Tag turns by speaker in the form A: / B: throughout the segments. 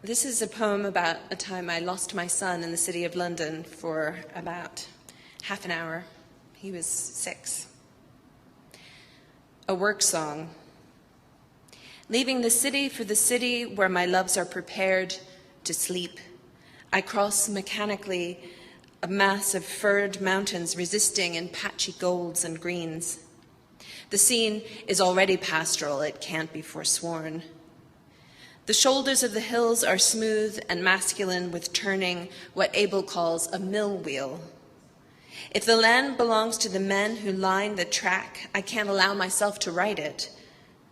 A: This is a poem about a time I lost my son in the city of London for about half an hour. He was 6. A work song. Leaving the city for the city where my loves are prepared to sleep, I cross mechanically a mass of furred mountains resisting in patchy golds and greens. The scene is already pastoral, it can't be forsworn. The shoulders of the hills are smooth and masculine with turning what Abel calls a mill wheel. If the land belongs to the men who line the track, I can't allow myself to write it,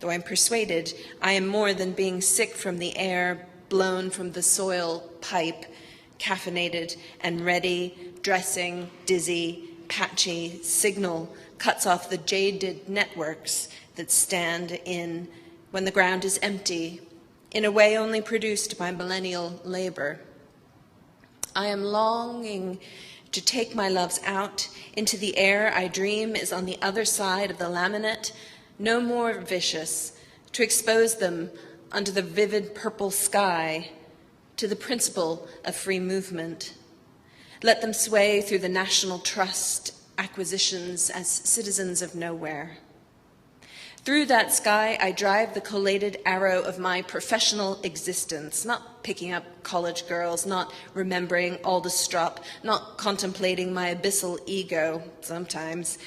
A: though I'm persuaded I am more than being sick from the air blown from the soil pipe, caffeinated and ready, dressing, dizzy, patchy, signal cuts off the jaded networks that stand in when the ground is empty, in a way only produced by millennial labor. I am longing to take my loves out into the air I dream is on the other side of the laminate, no more vicious, to expose them under the vivid purple sky to the principle of free movement. Let them sway through the national trust acquisitions as citizens of nowhere. Through that sky, I drive the collated arrow of my professional existence, not picking up college girls, not remembering Alderstrop, not contemplating my abyssal ego sometimes,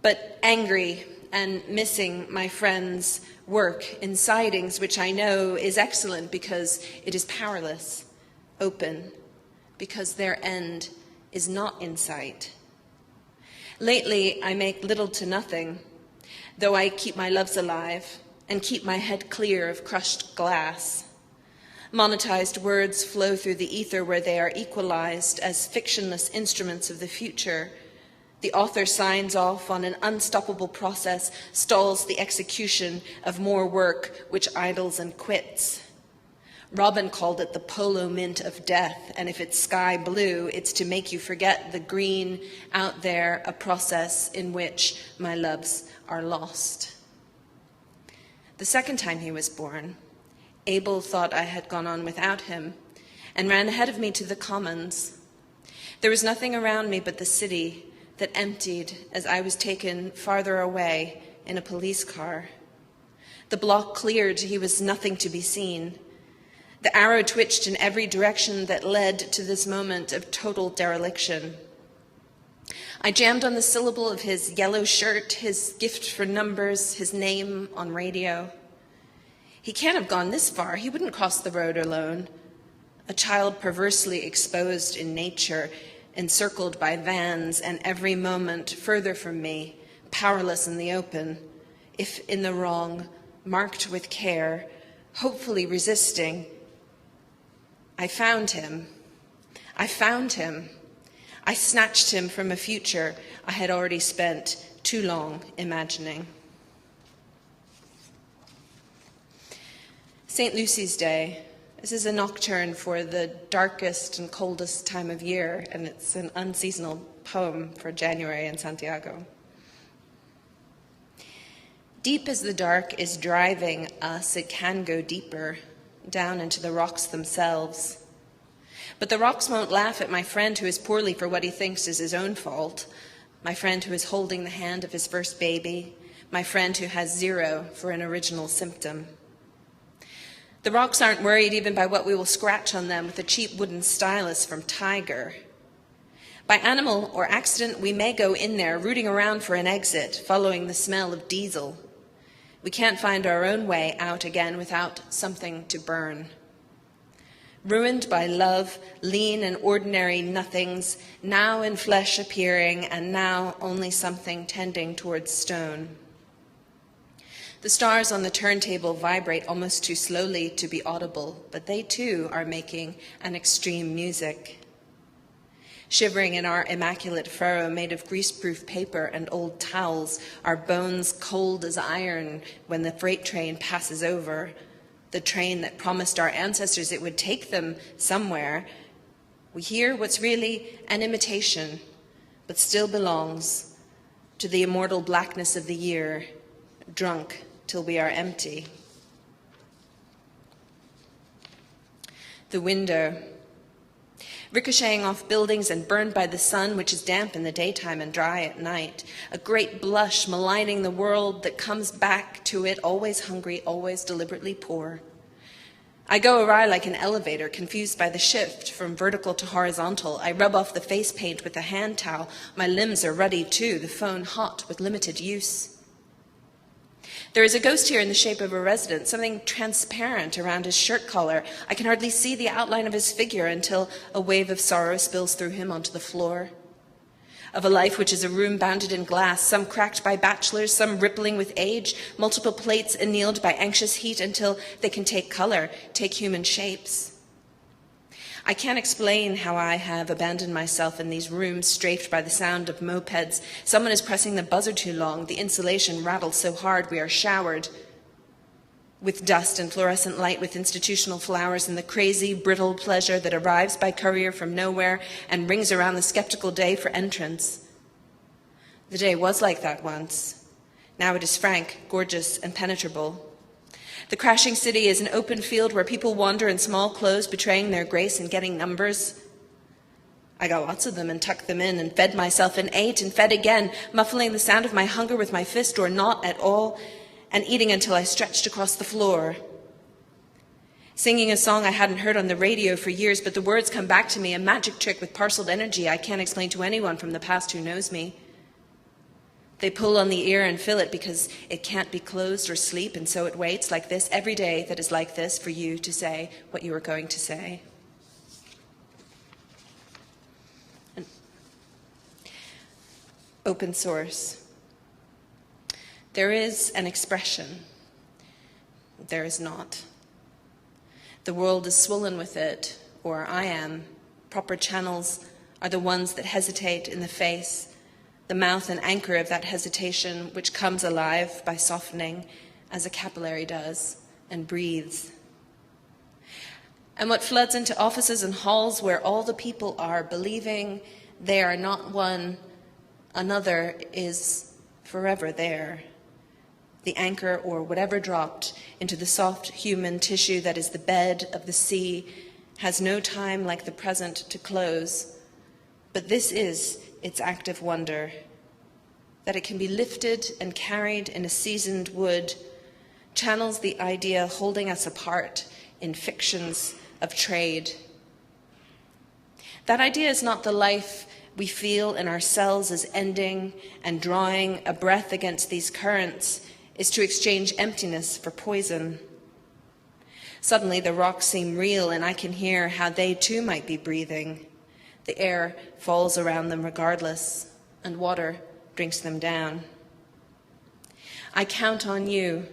A: but angry and missing my friends' work in sidings, which I know is excellent because it is powerless, open, because their end is not in sight. Lately, I make little to nothing, though I keep my loves alive and keep my head clear of crushed glass. Monetized words flow through the ether where they are equalized as fictionless instruments of the future. The author signs off on an unstoppable process, stalls the execution of more work which idles and quits. Robin called it the polo mint of death, and if it's sky blue, it's to make you forget the green out there, a process in which my loves are lost. The second time he was born, Abel thought I had gone on without him and ran ahead of me to the commons. There was nothing around me but the city that emptied as I was taken farther away in a police car. The block cleared, he was nothing to be seen. The arrow twitched in every direction that led to this moment of total dereliction. I jammed on the syllable of his yellow shirt, his gift for numbers, his name on radio. He can't have gone this far. He wouldn't cross the road alone. A child perversely exposed in nature, encircled by vans, and every moment further from me, powerless in the open, if in the wrong, marked with care, hopefully resisting. I found him. I found him. I snatched him from a future I had already spent too long imagining. St. Lucy's Day. This is a nocturne for the darkest and coldest time of year, and it's an unseasonal poem for January in Santiago. Deep as the dark is driving us, it can go deeper, down into the rocks themselves. But the rocks won't laugh at my friend who is poorly for what he thinks is his own fault, my friend who is holding the hand of his first baby, my friend who has 0 for an original symptom. The rocks aren't worried even by what we will scratch on them with a cheap wooden stylus from Tiger. By animal or accident, we may go in there, rooting around for an exit, following the smell of diesel. We can't find our own way out again without something to burn. Ruined by love, lean and ordinary nothings, now in flesh appearing, and now only something tending towards stone. The stars on the turntable vibrate almost too slowly to be audible, but they too are making an extreme music. Shivering in our immaculate furrow made of greaseproof paper and old towels, our bones cold as iron when the freight train passes over, the train that promised our ancestors it would take them somewhere, we hear what's really an imitation, but still belongs to the immortal blackness of the year, drunk till we are empty. The window. Ricocheting off buildings and burned by the sun, which is damp in the daytime and dry at night. A great blush maligning the world that comes back to it, always hungry, always deliberately poor. I go awry like an elevator, confused by the shift from vertical to horizontal. I rub off the face paint with a hand towel. My limbs are ruddy too, the phone hot with limited use. There is a ghost here in the shape of a resident, something transparent around his shirt collar. I can hardly see the outline of his figure until a wave of sorrow spills through him onto the floor. Of a life which is a room bounded in glass, some cracked by bachelors, some rippling with age, multiple plates annealed by anxious heat until they can take color, take human shapes. I can't explain how I have abandoned myself in these rooms strafed by the sound of mopeds. Someone is pressing the buzzer too long. The insulation rattles so hard we are showered with dust and fluorescent light, with institutional flowers, and the crazy, brittle pleasure that arrives by courier from nowhere and rings around the skeptical day for entrance. The day was like that once. Now it is frank, gorgeous, and penetrable. The crashing city is an open field where people wander in small clothes, betraying their grace and getting numbers. I got lots of them and tucked them in and fed myself and ate and fed again, muffling the sound of my hunger with my fist or not at all, and eating until I stretched across the floor. Singing a song I hadn't heard on the radio for years, but the words come back to me, a magic trick with parceled energy I can't explain to anyone from the past who knows me. They pull on the ear and fill it because it can't be closed or sleep, and so it waits like this every day that is like this for you to say what you are going to say. Open source. There is an expression. There is not. The world is swollen with it, or I am. Proper channels are the ones that hesitate in the face, the mouth and anchor of that hesitation which comes alive by softening as a capillary does and breathes. And what floods into offices and halls where all the people are believing they are not one another is forever there. The anchor or whatever dropped into the soft human tissue that is the bed of the sea has no time like the present to close, but this is its active wonder, that it can be lifted and carried in a seasoned wood, channels the idea holding us apart in fictions of trade. That idea is not the life we feel in ourselves as ending, and drawing a breath against these currents is to exchange emptiness for poison. Suddenly the rocks seem real, and I can hear how they too might be breathing. The air falls around them regardless, and water drinks them down. I count on you,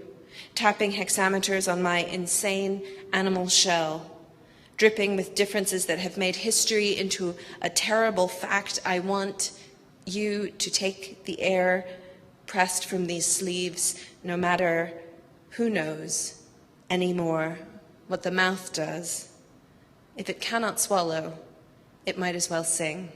A: tapping hexameters on my insane animal shell, dripping with differences that have made history into a terrible fact. I want you to take the air pressed from these sleeves, no matter who knows anymore what the mouth does. If it cannot swallow, it might as well sing.